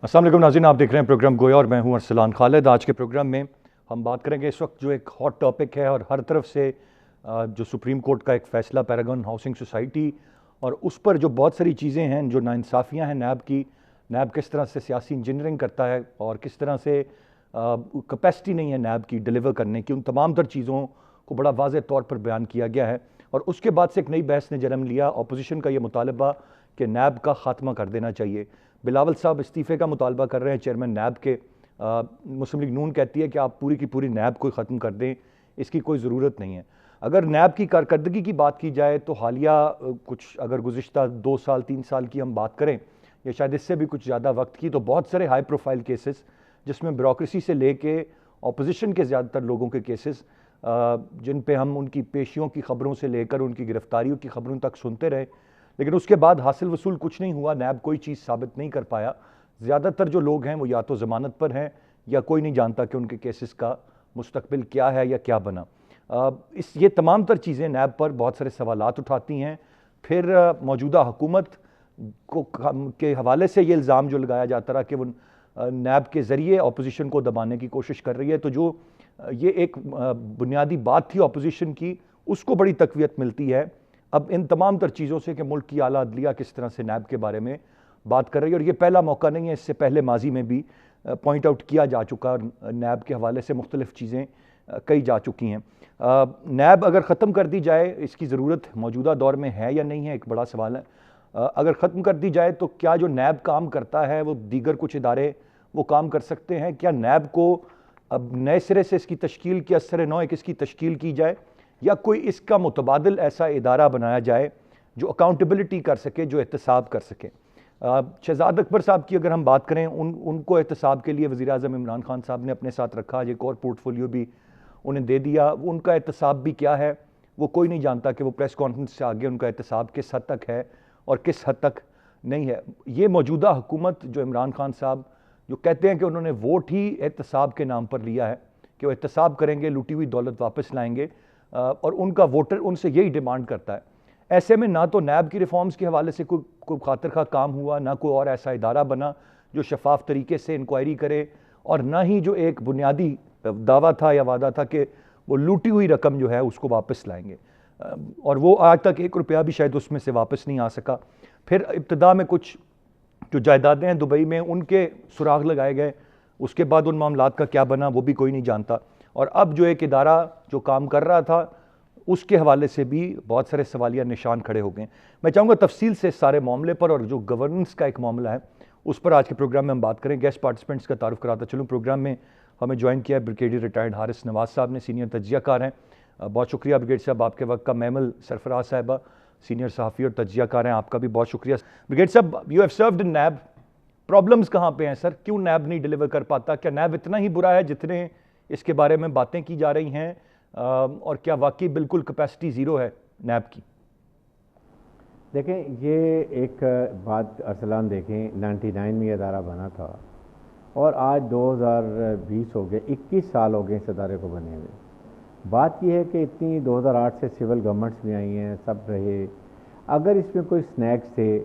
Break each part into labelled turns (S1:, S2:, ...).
S1: अस्सलाम वालेकुम नाज़रीन, आप देख रहे हैं प्रोग्राम गोया और मैं हूं अरसलान खालिद। आज के प्रोग्राम में हम बात करेंगे इस वक्त जो एक हॉट टॉपिक है और हर तरफ से जो सुप्रीम कोर्ट का एक फ़ैसला पैरागन हाउसिंग सोसाइटी और उस पर जो बहुत सारी चीज़ें हैं, जो नाइंसाफ़ियाँ हैं नैब की, नैब किस तरह से सियासी इंजीनियरिंग करता है और किस तरह से कैपेसिटी नहीं है नैब की डिलीवर करने की, उन तमाम तर चीज़ों को बड़ा वाज़ेह तौर पर बयान किया गया है। और उसके बाद से एक नई बहस ने जन्म लिया, अपोजिशन का ये मुतालबा कि नैब का ख़ात्मा कर देना चाहिए। बिलावल साहब इस्तीफ़े का मुतालबा कर रहे हैं चेयरमैन नैब के। मुस्लिम लीग नून कहती है कि आप पूरी की पूरी नैब को ख़त्म कर दें, इसकी कोई ज़रूरत नहीं है। अगर नैब की कारकर्दगी की बात की जाए तो हालिया कुछ अगर गुज़िश्ता 2 साल 3 साल की हम बात करें या शायद इससे भी कुछ ज़्यादा वक्त की, तो बहुत सारे हाई प्रोफाइल केसेस जिसमें ब्यूरोक्रेसी से लेके अपोजिशन के ज़्यादातर लोगों के केसेस जिन पे हम उनकी पेशियों की ख़बरों से लेकर उनकी गिरफ्तारियों की ख़बरों तक सुनते रहे, लेकिन उसके बाद हासिल वसूल कुछ नहीं हुआ। नैब कोई चीज़ साबित नहीं कर पाया। ज़्यादातर जो लोग हैं वो या तो ज़मानत पर हैं या कोई नहीं जानता कि उनके केसेस का मुस्तकबिल क्या है या क्या बना। ये तमाम तर चीज़ें नैब पर बहुत सारे सवालात उठाती हैं। फिर मौजूदा हुकूमत के हवाले से ये इल्ज़ाम जो लगाया जाता रहा कि वो नैब के ज़रिए अपोजिशन को दबाने की कोशिश कर रही है, तो जो ये एक बुनियादी बात थी अपोजिशन की, उसको बड़ी तक़वियत मिलती है अब इन तमाम तर चीज़ों से कि मुल्क की आला अदलिया किस तरह से नैब के बारे में बात कर रही है। और ये पहला मौका नहीं है, इससे पहले माजी में भी पॉइंट आउट किया जा चुका, नैब के हवाले से मुख्तलिफ़ चीज़ें कही जा चुकी हैं। नैब अगर ख़त्म कर दी जाए, इसकी ज़रूरत मौजूदा दौर में है या नहीं है, एक बड़ा सवाल है। अगर ख़त्म कर दी जाए तो क्या जो नैब काम करता है वो दीगर कुछ इदारे वो काम कर सकते हैं? क्या नैब को अब नए सिरे से इसकी तश्कील की असर नौ इसकी तश्कील की जाए या कोई इसका मुतबादिल ऐसा इदारा बनाया जाए जो अकाउंटेबिलिटी कर सके, जो एहतसाब कर सके? शहजाद अकबर साहब की अगर हम बात करें, उनको एहतसाब के लिए वज़ीर आज़म इमरान खान साहब ने अपने साथ रखा, एक और पोर्टफोलियो भी उन्हें दे दिया। उनका एहतसाब भी क्या है वो कोई नहीं जानता कि वो प्रेस कॉन्फ्रेंस से आगे उनका एहतसाब किस हद तक है और किस हद तक नहीं है। ये मौजूदा हुकूमत जो इमरान खान साहब जो कहते हैं कि उन्होंने वोट ही एहतसाब के नाम पर लिया है कि वो एहतसाब करेंगे, लूटी हुई दौलत वापस लाएंगे, और उनका वोटर उनसे यही डिमांड करता है। ऐसे में ना तो नैब की रिफॉर्म्स के हवाले से कोई खातिर खा काम हुआ, ना कोई और ऐसा इदारा बना जो शफाफ तरीके से इंक्वायरी करे, और ना ही जो एक बुनियादी दावा था या वादा था कि वो लूटी हुई रकम जो है उसको वापस लाएंगे, और वो आज तक 1 रुपया भी शायद उसमें से वापस नहीं आ सका। फिर इब्तिदा में कुछ जो जायदादें हैं दुबई में, उनके सुराग लगाए गए, उसके बाद उन मामलात का क्या बना वो भी कोई नहीं जानता। और अब जो एक इदारा जो काम कर रहा था उसके हवाले से भी बहुत सारे सवालिया निशान खड़े हो गए। मैं चाहूँगा तफसील से इस सारे मामले पर और जो गवर्नेंस का एक मामला है उस पर आज के प्रोग्राम में हम बात करें। गेस्ट पार्टिसिपेंट्स का तारुफ कराता चलूँ। प्रोग्राम में हमें ज्वाइन किया है ब्रिगेडियर रिटायर्ड हारिस नवाज साहब ने, सीनियर तज्जियाकार हैं। बहुत शुक्रिया ब्रिगेड साहब आपके वक्त का। मैमल सरफराज साहिबा सीनियर सहाफ़ी और तज्जियाकार हैं, आपका भी बहुत शुक्रिया। ब्रिगेड साहब, you have served in NAB, problems कहाँ पे हैं सर? क्यों नैब नहीं डिलीवर कर पाता? क्या नैब इतना ही बुरा है जितने इसके बारे में बातें की जा रही हैं, और क्या वाकई बिल्कुल कैपेसिटी ज़ीरो है नैब की?
S2: देखें, ये एक बात अरसलान, देखें 99 में ये अदारा बना था और आज 2020 हो गए, 21 साल हो गए इस अदारे को बने हुए। बात यह है कि इतनी 2008 से सिविल गवर्नमेंट्स भी आई हैं, सब रहे। अगर इसमें कोई स्नैक्स थे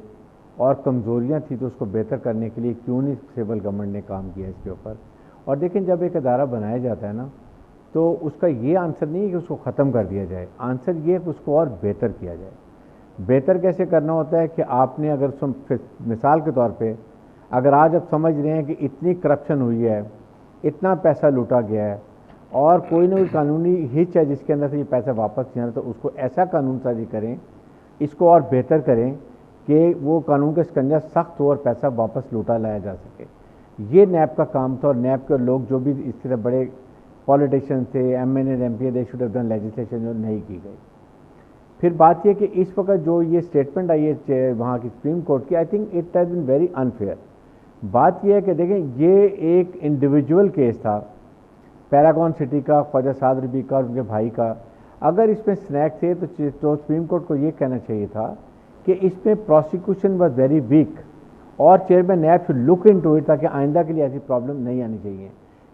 S2: और कमज़ोरियाँ थी तो उसको बेहतर करने के लिए क्यों नहीं सिविल गवर्नमेंट ने काम किया इसके ऊपर? और देखें, जब एक अदारा बनाया जाता है ना, तो उसका ये आंसर नहीं है कि उसको ख़त्म कर दिया जाए, आंसर ये है कि उसको और बेहतर किया जाए। बेहतर कैसे करना होता है कि आपने अगर मिसाल के तौर पे अगर आज आप समझ रहे हैं कि इतनी करप्शन हुई है, इतना पैसा लूटा गया है और कोई ना कोई कानूनी हिच है जिसके अंदर से ये पैसा वापस नहीं आ रहा, तो उसको ऐसा कानून साजी करें, इसको और बेहतर करें कि वो कानून का शिकंजा सख्त हो और पैसा वापस लूटा लाया जा सके। ये नैब का काम था। और नैब के लोग जो भी इस तरह बड़े पॉलिटिशियन थे, MNA MP, they should have done legislation, जो नहीं की गई। फिर बात यह कि इस वक्त जो ये स्टेटमेंट आई है वहाँ की सुप्रीम कोर्ट की, I think it has been very unfair. बात यह है कि देखें, ये एक इंडिविजुअल केस था पैरागॉन सिटी का, ख्वाजा साद रबी का और उनके भाई का। अगर इसमें स्नैक थे तो सुप्रीम कोर्ट को ये कहना चाहिए था कि इसमें प्रोसिक्यूशन वॉज वेरी वीक और chairman NAB should look into it, ताकि आइंदा के लिए ऐसी प्रॉब्लम नहीं आनी चाहिए।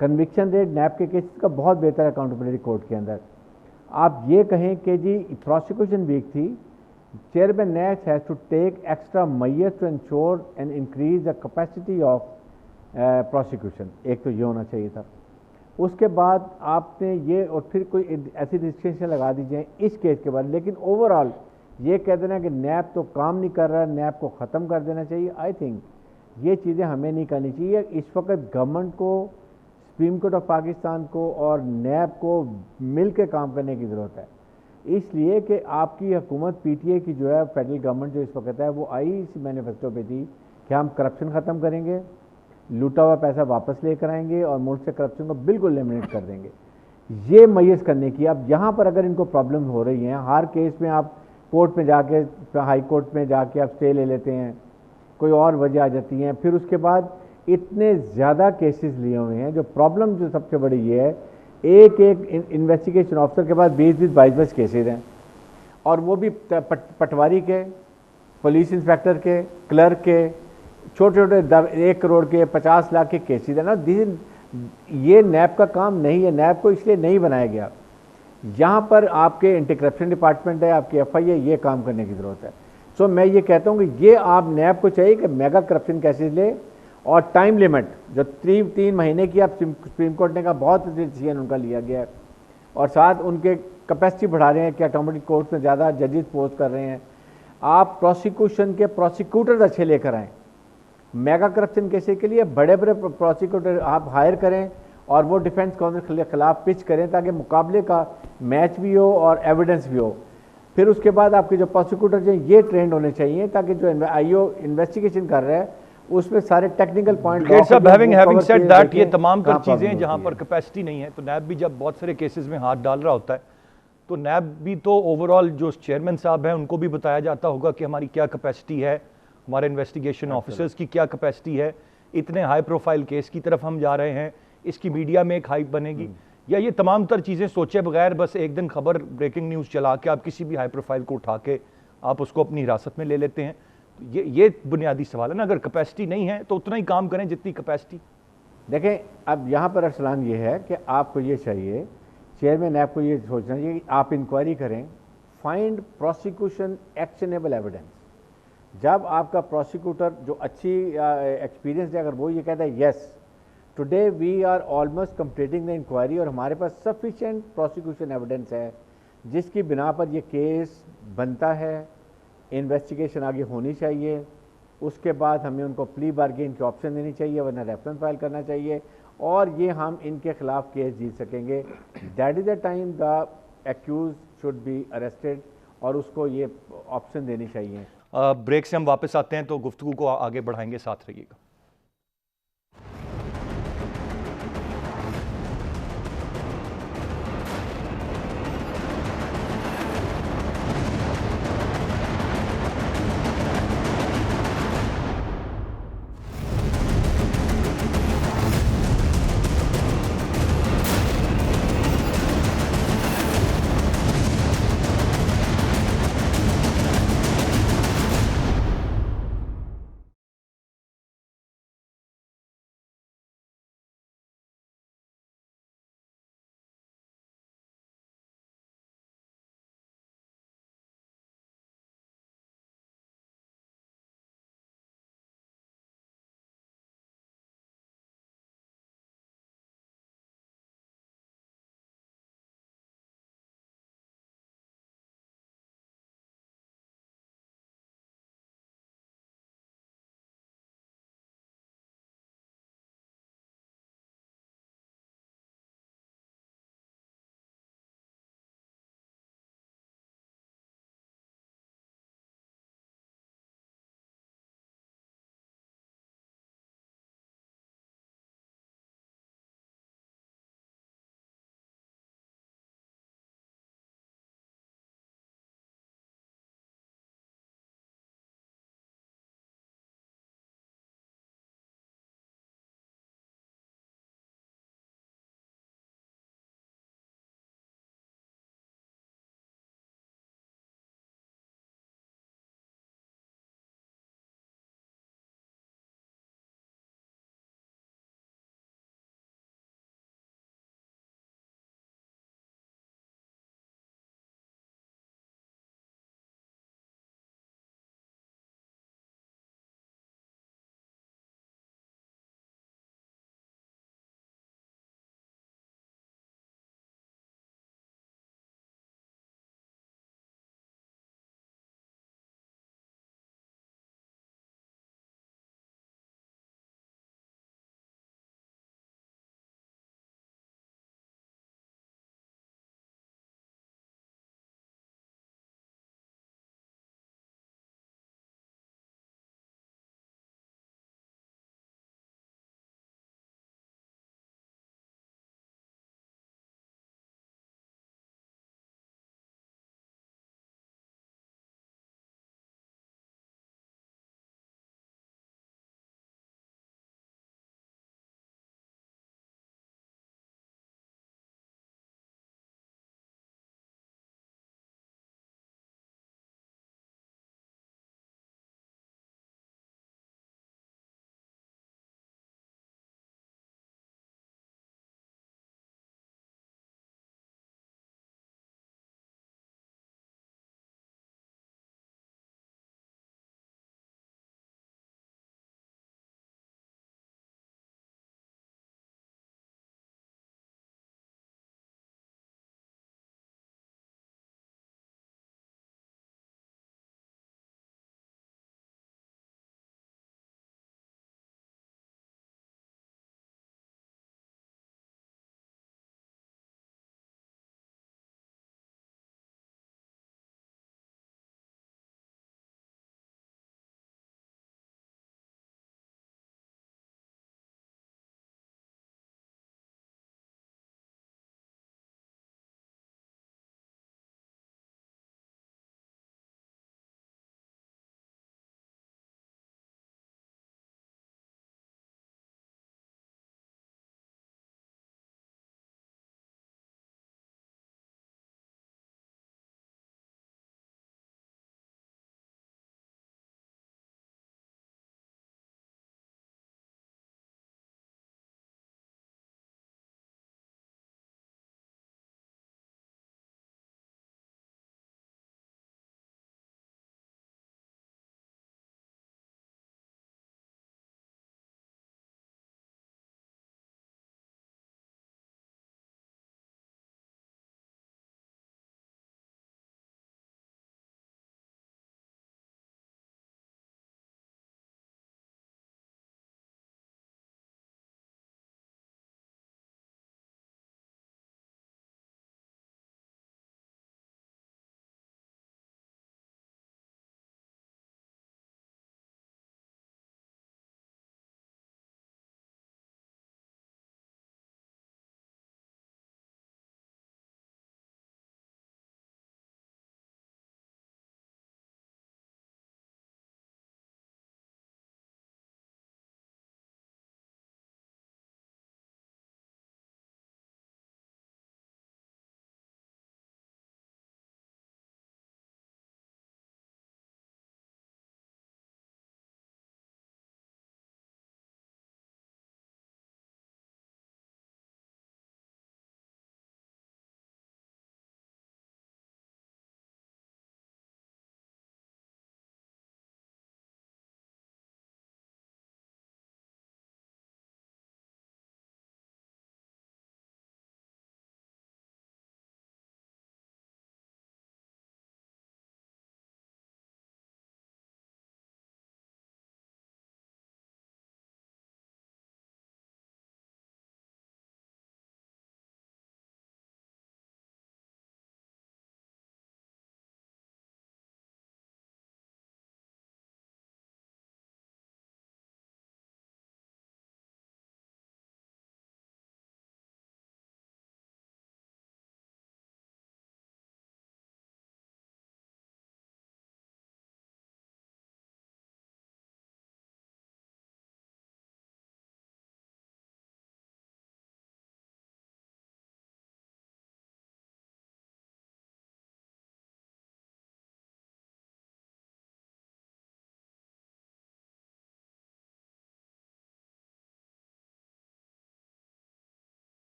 S2: कन्विक्शन रेट नैब के केसेस का बहुत बेहतर है अकाउंटेबिलिटी कोर्ट के अंदर। आप ये कहें कि जी प्रोसिक्यूशन वीक थी, chairman NAB has to take extra measures to ensure and increase the capacity of prosecution, ایک تو یہ ہونا چاہیے تھا. اس کے بعد آپ نے یہ اور پھر کوئی ایسی ریسٹرکشن لگا دیجیے اس کیس کے بعد. لیکن اوور آل یہ کہہ دینا کہ نیب تو کام نہیں کر رہا، نیب کو ختم کر دینا چاہیے، آئی تھنک یہ چیزیں ہمیں نہیں کرنی چاہیے. اس وقت گورنمنٹ کو، سپریم کورٹ آف پاکستان کو اور نیب کو مل کے کام کرنے کی ضرورت ہے. اس لیے کہ آپ کی حکومت پی ٹی اے کی جو ہے فیڈرل گورنمنٹ جو اس وقت ہے وہ آئی اس مینیفیسٹو پہ تھی کہ ہم کرپشن ختم کریں گے، لوٹا ہوا پیسہ واپس لے کر آئیں گے اور ملک سے کرپشن کو بالکل ایلیمنیٹ کر دیں گے. یہ میز کرنے کی. اب یہاں پر اگر ان کو پرابلم ہو رہی ہیں، ہر کیس میں آپ کورٹ میں جا کے، ہائی کورٹ میں جا کے آپ اسٹے لے لیتے ہیں، کوئی اور وجہ آ جاتی ہیں، پھر اس کے بعد اتنے زیادہ کیسز لیے ہوئے ہیں. جو پرابلم جو سب سے بڑی یہ ہے، ایک انویسٹیگیشن آفیسر کے پاس 20-22 کیسز ہیں، اور وہ بھی پٹواری کے، پولیس انسپیکٹر کے، کلرک کے، چھوٹے چھوٹے 1 کروڑ کے، 50 لاکھ کے کیسز ہیں نا. یہ نیب کا کام نہیں ہے، نیب کو اس لیے نہیں بنایا گیا. یہاں پر آپ کے اینٹی کرپشن ڈپارٹمنٹ ہے، آپ کی ایف آئی ہے، یہ کام کرنے کی ضرورت ہے. سو میں یہ کہتا ہوں کہ یہ آپ نیب کو چاہیے کہ میگا کرپشن کیسز لے، اور ٹائم لیمٹ جو 3 مہینے کی آپ سپریم کورٹ نے کہا بہت ڈیسیجن ان کا لیا گیا ہے، اور ساتھ ان کے کیپیسٹی بڑھا رہے ہیں کہ آٹومیٹک کورٹ میں زیادہ ججز پوسٹ کر رہے ہیں. آپ پروسیکیوشن کے پروسیکیوٹرز اچھے لے کر آئیں. میگا کرپشن کیسز کے لیے بڑے بڑے پروسیکیوٹر آپ ہائر کریں اور وہ ڈیفینس کونسل کے خلاف پچ کریں تاکہ مقابلے کا میچ بھی ہو اور ایویڈنس بھی ہو. پھر اس کے بعد آپ کے جو پروسیکیوٹر ہیں یہ ٹرینڈ ہونے چاہیے تاکہ جو آئی او انویسٹیگیشن کر رہا ہے اس میں سارے technical point.
S1: Having said that یہ تمام تر چیزیں جہاں پر کیپیسٹی نہیں ہے، تو نیب بھی جب بہت سارے کیسز میں ہاتھ ڈال رہا ہوتا ہے تو نیب بھی تو اوور آل جو چیئرمین صاحب ہیں ان کو بھی بتایا جاتا ہوگا کہ ہماری کیا کیپیسٹی ہے، ہمارے انویسٹیگیشن آفیسرز کی کیا کیپیسٹی ہے، اتنے ہائی پروفائل کیس کی طرف ہم جا رہے ہیں، اس کی میڈیا میں ایک ہائپ بنے گی. یا یہ تمام تر چیزیں سوچے بغیر بس ایک دن خبر بریکنگ نیوز چلا کے آپ کسی بھی ہائی پروفائل کو اٹھا کے آپ اس کو اپنی حراست میں لے لیتے ہیں. یہ بنیادی سوال ہے نا. اگر کیپیسٹی نہیں ہے تو اتنا ہی کام کریں جتنی کیپیسٹی.
S2: دیکھیں اب یہاں پر ارسلان یہ ہے کہ آپ کو یہ چاہیے، چیئرمین آپ کو یہ سوچنا چاہیے کہ آپ انکوائری کریں، فائنڈ پروسیکیوشن ایکشنیبل ایویڈنس. جب آپ کا پروسیکیوٹر جو اچھی ایکسپیرینس ہے، اگر وہ یہ کہتا ہے yes today we are almost completing the inquiry اور ہمارے پاس سفیشینٹ پروسیکیوشن ایویڈنس ہے جس کی بنا پر یہ کیس بنتا ہے، انویسٹیگیشن آگے ہونی چاہیے، اس کے بعد ہمیں ان کو پلی بارگین کی آپشن دینی چاہیے ورنہ ریفرنس فائل کرنا چاہیے، اور یہ ہم ان کے خلاف کیس جیت سکیں گے. That is the time the accused should be arrested, اور اس کو یہ آپشن دینی چاہیے.
S1: بریک سے ہم واپس آتے ہیں تو گفتگو کو آگے بڑھائیں گے، ساتھ رہیے گا.